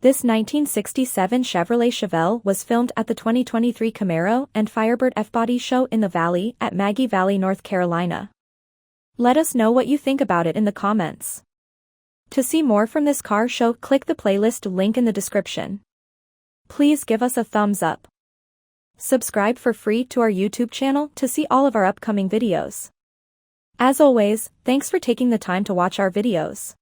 This 1967 Chevrolet Chevelle was filmed at the 2023 Camaro and Firebird F-Body show in the Valley at Maggie Valley, North Carolina. Let us know what you think about it in the comments. To see more from this car show, click the playlist link in the description. Please give us a thumbs up. Subscribe for free to our YouTube channel to see all of our upcoming videos. As always, thanks for taking the time to watch our videos.